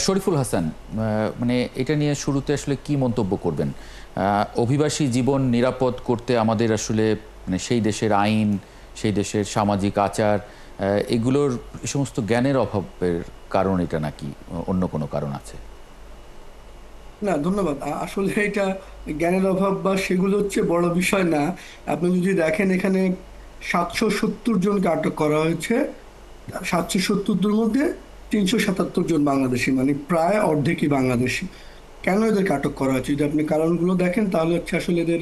শরীফুল হাসান, মানে এটা নিয়ে শুরুতে আসলে কি মন্তব্য করবেন? অভিবাসী জীবন নিরাপদ করতে আমাদের আসলে মানে সেই দেশের আইন, সেই দেশের সামাজিক আচার, এগুলোর সমস্ত জ্ঞানের অভাবের কারণ এটা নাকি অন্য কোনো কারণ আছে? না, ধন্যবাদ। আসলে এটা জ্ঞানের অভাব বা সেগুলো হচ্ছে বড় বিষয় না। আপনি যদি দেখেন, এখানে 770 জনকে আটক করা হয়েছে। 770 মধ্যে 377 জন বাংলাদেশি, মানে প্রায় অর্ধেকই বাংলাদেশি। কেন এদেরকে আটক করা হয়েছে, যদি আপনি কারণগুলো দেখেন তাহলে হচ্ছে আসলে এদের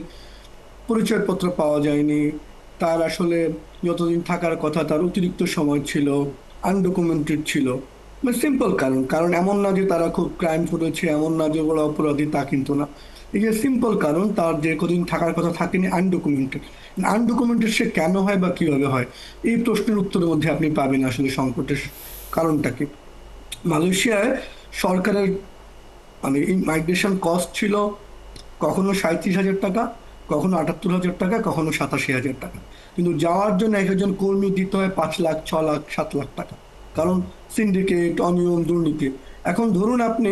পরিচয়পত্র পাওয়া যায়নি। তার আসলে যতদিন থাকার কথা তার অতিরিক্ত সময় ছিল, আনডকুমেন্টেড ছিল। মানে সিম্পল কারণ, কারণ এমন না যে তারা খুব ক্রাইম করেছে, এমন না যে বড় অপরাধী, তা কিন্তু না। এই যে সিম্পল কারণ, তার যে কদিন থাকার কথা থাকেনি, আনডকুমেন্টেড। আনডকুমেন্টেড সে কেন হয় বা কিভাবে হয়, এই প্রশ্নের উত্তরের মধ্যে আপনি পাবেন আসলে সংকটের কারণটাকে। মালয়েশিয়ায় সরকারের মানে এই মাইগ্রেশন কস্ট ছিল কখনো 37,000 টাকা, কখনো 78,000 টাকা, কখনো 87,000 টাকা। কিন্তু যাওয়ার জন্য এক একজন কর্মী দিতে হয় 5 লাখ, 6 লাখ, 7 লাখ টাকা। কারণ সিন্ডিকেট, অনিয়ম, দুর্নীতি। এখন ধরুন আপনি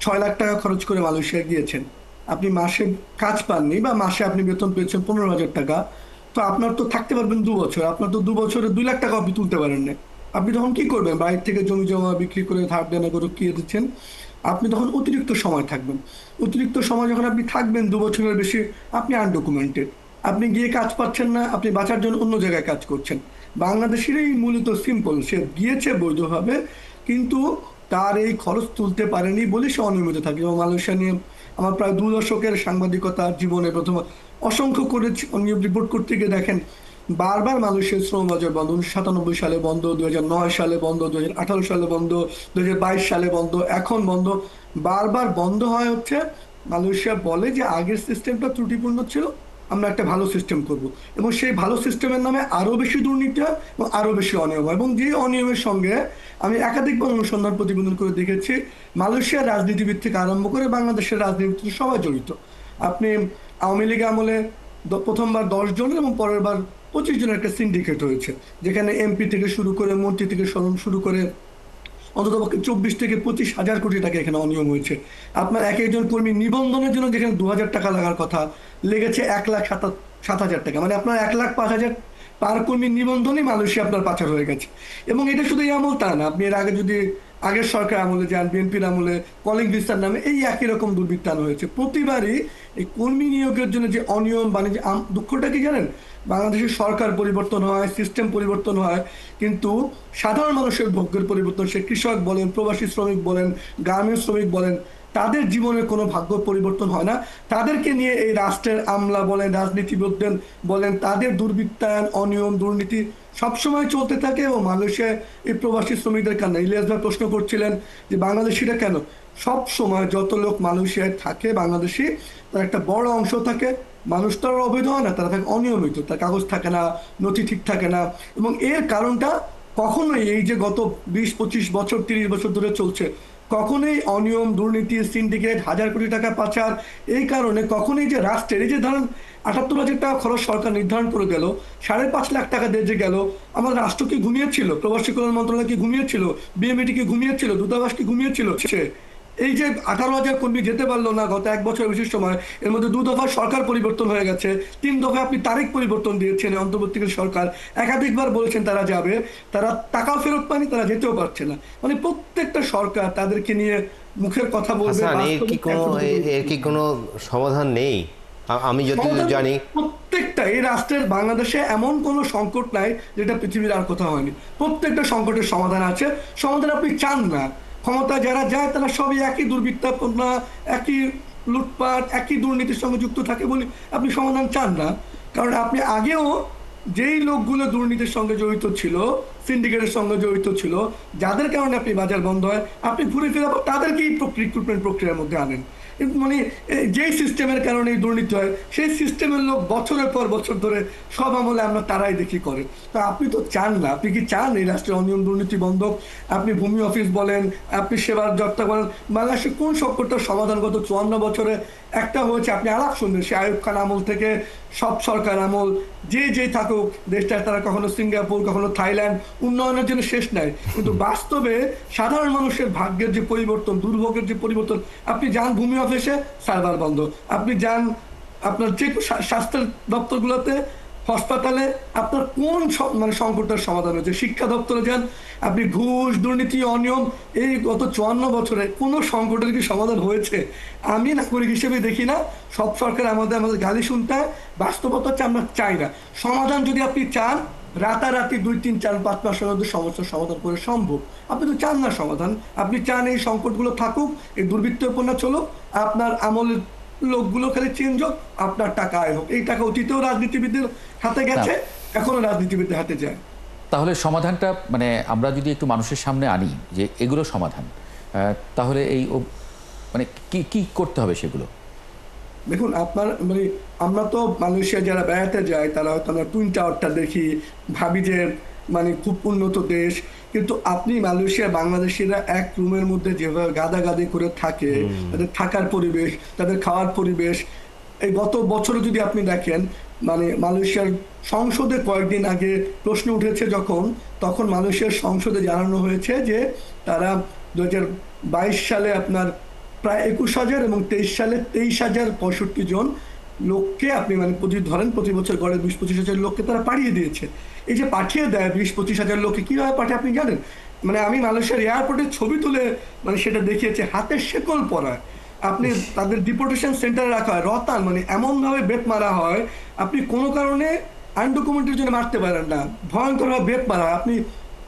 6 লাখ টাকা খরচ করে মালয়েশিয়া গিয়েছেন, আপনি মাসে কাজ পাননি বা মাসে আপনি বেতন পেয়েছেন 15,000 টাকা। তো আপনার তো থাকতে পারবেন 2 বছর, আপনার তো 2 বছরে 2 লাখ টাকা আপনি তুলতে পারেন না। আপনি তখন কি করবেন? বাইরে থেকে জমি জমা বিক্রি করে ধার দেনা করে কি দিচ্ছেন, আপনি তখন অতিরিক্ত সময় থাকবেন। অতিরিক্ত সময় যখন আপনি থাকবেন 2 বছরের বেশি, আপনি আনডকুমেন্টেড, আপনি গিয়ে কাজ পাচ্ছেন না, আপনি বাঁচার জন্য অন্য জায়গায় কাজ করছেন। বাংলাদেশেরই মূলত সিম্পল, সে গিয়েছে বৈধভাবে, কিন্তু তার এই খরচ তুলতে পারেনি বলে সে অনিয়মিত থাকে। এবং মালয়েশিয়া নিয়ে আমার প্রায় 2 দশকের সাংবাদিকতা জীবনে প্রথম অসংখ্য করে নিয়োগ রিপোর্ট করতে গিয়ে দেখেন, বারবার মালয়েশিয়ার শ্রম বাজার বন্ধ। 1997 সালে বন্ধ, 2009 সালে বন্ধ, 2018 সালে বন্ধ, 2022 সালে বন্ধ, এখন বন্ধ। বারবার বন্ধ হয় হচ্ছে মালয়েশিয়া বলে যে আগের সিস্টেমটা ত্রুটিপূর্ণ ছিল, আমরা একটা ভালো সিস্টেম করব। এবং সেই ভালো সিস্টেমের নামে আরো বেশি দুর্নীতি হয় এবং আরো বেশি অনিয়ম হয়। এবং যে অনিয়মের সঙ্গে আমি একাধিকবার অনুসন্ধান প্রতিবেদন করে দেখেছি, মালয়েশিয়ার রাজনীতিবিদ থেকে আরম্ভ করে বাংলাদেশের রাজনীতি সবাই জড়িত। আপনি আওয়ামী লীগ আমলে প্রথমবার 10 জনের এবং পরের বার 25 জনের একটা সিন্ডিকেট হয়েছে, যেখানে এমপি থেকে শুরু করে, মন্ত্রী থেকে শুরু করে অন্ততপক্ষে 24 থেকে 25 হাজার কোটি টাকা এখানে অনিয়ম হয়েছে। আপনার এক একজন কর্মী নিবন্ধনের জন্য যেখানে 2,000 টাকা লাগার কথা, লেগেছে 1,07,000 টাকা। মানে আপনার 1,05,000 পার কর্মী নিবন্ধনই মালয়েশিয়া আপনার পাচার হয়ে গেছে। এবং এটা শুধু এই আমল তা না, আপনি এর আগে যদি আগের সরকার আমলে যান, বিএনপির আমলে কলিং ভিসার নামে এই একই রকম দুর্বৃত্তায়ন হয়েছে। প্রতিবারই এই কর্মী নিয়োগের জন্য যে অনিয়ম বাণিজ্য, দুঃখটা কি জানেন, বাংলাদেশের সরকার পরিবর্তন হয়, সিস্টেম পরিবর্তন হয়, কিন্তু সাধারণ মানুষের ভাগ্যের পরিবর্তন, সে কৃষক বলেন, প্রবাসী শ্রমিক বলেন, গার্মেন্টস শ্রমিক বলেন, তাদের জীবনের কোনো ভাগ্য পরিবর্তন হয় না। তাদেরকে নিয়ে এই রাষ্ট্রের আমলা বলেন, রাজনীতিবিদ বলেন, তাদের দুর্বৃত্তায়ন, অনিয়ম, দুর্নীতি সবসময় চলতে থাকে। এবং মালয়েশিয়ায় এই প্রবাসী শ্রমিকদের কেন, ইলিয়াস ভাই প্রশ্ন করছিলেন যে বাংলাদেশিরা কেন, সব সময় যত লোক মালয়েশিয়ায় থাকে বাংলাদেশি, তার একটা বড় অংশ থাকে মানুষ, তারা অবৈধ হয় না, তারা থাকে অনিয়মিত, তার কাগজ থাকে না, নথি ঠিক থাকে না। এবং এর কারণটা কখনোই এই যে গত 20-25 বছর, 30 বছর ধরে চলছে, কখনোই অনিয়ম, দুর্নীতি, সিন্ডিকেট, হাজার কোটি টাকা পাচার, এই কারণে কখনোই যে রাষ্ট্রের এই যে ধরেন 78,000 টাকা খরচ সরকার নির্ধারণ করে গেল, 5.5 লাখ টাকা দিয়ে যে গেল, আমার রাষ্ট্র কি ঘুমিয়েছিল? প্রবাসী কল্যাণ মন্ত্রণালয় কি ঘুমিয়েছিল? বিএমইটি কি ঘুমিয়েছিল? দূতাবাস কি ঘুমিয়েছিল? এই যে 18,000 কর্মী যেতে পারলো না গত 1 বছর বেশি সময়, এর মধ্যে 2 দফা সরকার পরিবর্তন হয়ে গেছে, 3 দফায় আপনি তারিখ পরিবর্তন দিয়েছেন। অন্তর্বর্তীকালীন সরকার একাধিকবার বলেছেন তারা যাবে, তারা টাকা ফেরত পায়নি, তারা যেতেও পারছে না। মানে প্রত্যেকটা সরকার তাদেরকে নিয়ে মুখের কথা বলবে, হাসান, বাস্তবে এর কি কোনো সমাধান নেই? আমি যতদূর জানি প্রত্যেকটা এই রাষ্ট্রের, বাংলাদেশে এমন কোনো সংকট নাই যেটা পৃথিবীর আর কোথাও হয়নি। প্রত্যেকটা সংকটের সমাধান আছে। সমাধান আপনি চান না, ক্ষমতা যারা যায় তারা সবই একই দুর্বৃত্তায়ন, একই লুটপাট, একই দুর্নীতির সঙ্গে যুক্ত থাকে বলে আপনি সমাধান চান না। কারণ আপনি আগেও যেই লোকগুলো দুর্নীতির সঙ্গে জড়িত ছিল, সিন্ডিকেটের সঙ্গে জড়িত ছিল, যাদের কারণে আপনি বাজার বন্ধ হয়, আপনি ঘুরে ফিরে আবার তাদেরকেই রিক্রুটমেন্ট প্রক্রিয়ার মধ্যে আনেন। মানে যেই সিস্টেমের কারণে এই দুর্নীতি হয়, সেই সিস্টেমের লোক বছরের পর বছর ধরে সব আমলে আমরা তারাই দেখি করে। তো আপনি তো চান না, আপনি কি চান এই রাষ্ট্রের অনিয়ম, দুর্নীতি বন্ধ? আপনি ভূমি অফিস বলেন, আপনি সেবার যাত্রা বলেন, বাংলাদেশের কোন সংকটটার সমাধান গত 54 বছরে একটা হয়েছে? আপনি আলাপ শুনবেন সে আইয়ুব খান আমল থেকে সব সরকার আমল, যে থাকুক দেশটা, তারা কখনো সিঙ্গাপুর, কখনো থাইল্যান্ড, উন্নয়নের জন্য শেষ নাই, কিন্তু বাস্তবে সাধারণ মানুষের ভাগ্যের যে পরিবর্তন, দুর্ভোগের যে পরিবর্তন, আপনি যান ভূমি অফিসে সার্ভার বন্ধ, আপনি যান আপনার যে স্বাস্থ্য দপ্তরগুলোতে, হাসপাতালে, আপনার কোন মানে সংকটের সমাধান হয়েছে? শিক্ষা দপ্তরে যান, আপনি ঘুষ, দুর্নীতি, অনিয়ম, এই গত 54 বছরে কোনো সংকটের কি সমাধান হয়েছে? আমি নাগরিক হিসেবে দেখি না। সব সরকার আমাদের গালি শুনতে হয়। বাস্তবতা হচ্ছে আমরা চাই না। সমাধান যদি আপনি চান, রাতারাতি 2, 3, 4, 5 মাসের মধ্যে সমস্যার সমাধান করে সম্ভব। আপনি তো চান না সমাধান, আপনি চান এই সংকটগুলো থাকুক, এই দুর্বৃত্তপনা চলুক, আপনার আমলের লোকগুলো খালি চেঞ্জ হোক, আপনার টাকা আয় হোক। এই টাকা অতীতেও রাজনীতিবিদদের হাতে গেছে, এখনো রাজনীতিবিদদের হাতে যায়। তাহলে সমাধানটা মানে আমরা যদি একটু মানুষের সামনে আনি যে এগুলো সমাধান, তাহলে এই মানে কি কি করতে হবে সেগুলো? দেখুন, আপনার মানে আমরা তো মালয়েশিয়া যারা বেড়াতে যায় তারা হয়তো আমরা টুইন টাওয়ারটা দেখি, ভাবি যে মানে খুব উন্নত দেশ, কিন্তু আপনি মালয়েশিয়া বাংলাদেশিরা এক রুমের মধ্যে যেভাবে গাদাগাদি করে থাকে, তাদের থাকার পরিবেশ, তাদের খাওয়ার পরিবেশ, এই গত বছরে যদি আপনি দেখেন, মানে মালয়েশিয়ার সংসদে কয়েকদিন আগে প্রশ্ন উঠেছে যখন, তখন মালয়েশিয়ার সংসদে জানানো হয়েছে যে তারা 2022 সালে আপনার প্রায় 21,000 এবং 23 সালে 23,065 জন লোককে আপনি মানে প্রতি বছর গড়ে 20-25 হাজার লোককে তারা পাঠিয়ে দিয়েছে। এই যে পাঠিয়ে দেয় 20-25 হাজার লোককে কিভাবে পাঠায় আপনি জানেন? মানে আমি মালয়েশিয়ার এয়ারপোর্টের ছবি তুলে মানে সেটা দেখিয়েছে, হাতে শেকল পরায়, আপনি তাদের ডিপোর্টেশন সেন্টারে রাখা হয়, রতান মানে এমনভাবে বেত মারা হয়, আপনি কোনো কারণে আনডকুমেন্টের জন্য মারতে পারেন না, ভয়ঙ্করভাবে বেত মারা হয়। আপনি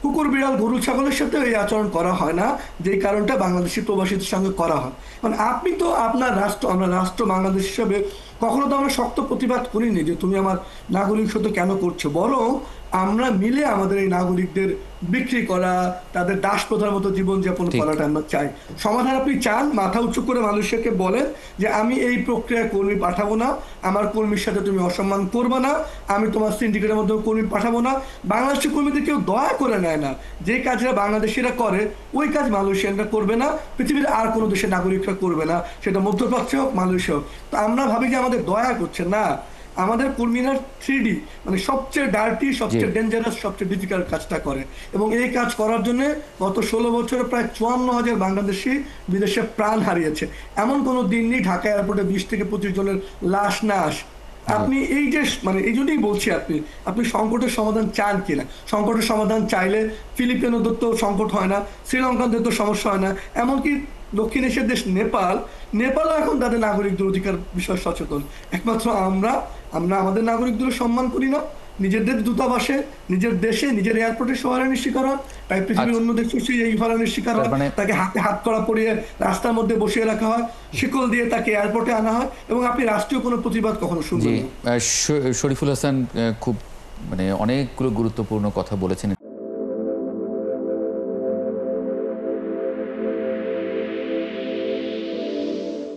কুকুর, বিড়াল, গরু, ছাগলের সাথে এই আচরণ করা হয় না, যেই কারণটা বাংলাদেশি প্রবাসীদের সঙ্গে করা হয়। মানে আপনি তো আপনার রাষ্ট্র, আমরা রাষ্ট্র বাংলাদেশ হিসেবে কখনো তো আমরা শক্ত প্রতিবাদ করিনি যে তুমি আমার নাগরিক সাথে কেন করছো, বরং আমরা মিলে আমাদের এই নাগরিকদের বিক্রি করা, তাদের দাস প্রথার মতো জীবনযাপন করাটা আমরা চাই। সমাধান আপনি চান, মাথা উঁচু করে মানুষকে বলেন যে আমি এই প্রক্রিয়ায় কর্মী পাঠাবো না, আমার কর্মীর সাথে তুমি অসম্মান করবে না, আমি তোমার সিন্ডিকেটের মধ্যে কর্মী পাঠাবো না। বাংলাদেশি কর্মীদের কেউ দয়া করে নেয় না, যে কাজটা বাংলাদেশিরা করে ওই কাজ মালয়েশিয়ানরা করবে না, পৃথিবীর আর কোনো দেশের নাগরিকরা করবে না, সেটা মধ্যপ্রাচ্য হোক, মালয়েশিয়া হোক। তো আমরা ভাবি যে আমাদের দয়া করছে না, আমাদের কর্মীরা 3D মানে সবচেয়ে ডার্টি, সবচেয়ে ডেঞ্জারাস, সবচেয়ে ডিফিকাল্ট কাজটা করে, এবং এই কাজ করার জন্য গত 16 বছরে প্রায় 54,000 বাংলাদেশি বিদেশে প্রাণ হারিয়েছে। এমন কোনো দিন নেই ঢাকা এয়ারপোর্টে 20 থেকে 25 জনের লাশ না আসে। আপনি এই যে মানে এই জন্যই বলছি, আপনি সংকটের সমাধান চান কিনা? সংকটের সমাধান চাইলে ফিলিপিনোদের তো সংকট হয় না, শ্রীলঙ্কানদের তো সমস্যা হয় না, এমনকি দক্ষিণ এশিয়ার দেশ নেপালও এখন তাদের নাগরিকদের অধিকার বিষয়ে সচেতন। একমাত্র আমরা আমাদের নাগরিকদের সম্মান করি না, নিজেদের দূতাবাসে, নিজের দেশে, নিজের এয়ারপোর্টে হয়রানির শিকার হয়, তাই পৃথিবীর অন্য দেশে এই হয়রানির শিকার হয়। তাকে হাতে হাত করা পরিয়ে রাস্তার মধ্যে বসিয়ে রাখা হয়, শিকল দিয়ে তাকে এয়ারপোর্টে আনা হয়, এবং আপনি রাষ্ট্রীয় কোনো প্রতিবাদ কখনো শুনবেন না। শরীফুল হাসান খুব মানে অনেকগুলো গুরুত্বপূর্ণ কথা বলেছেন।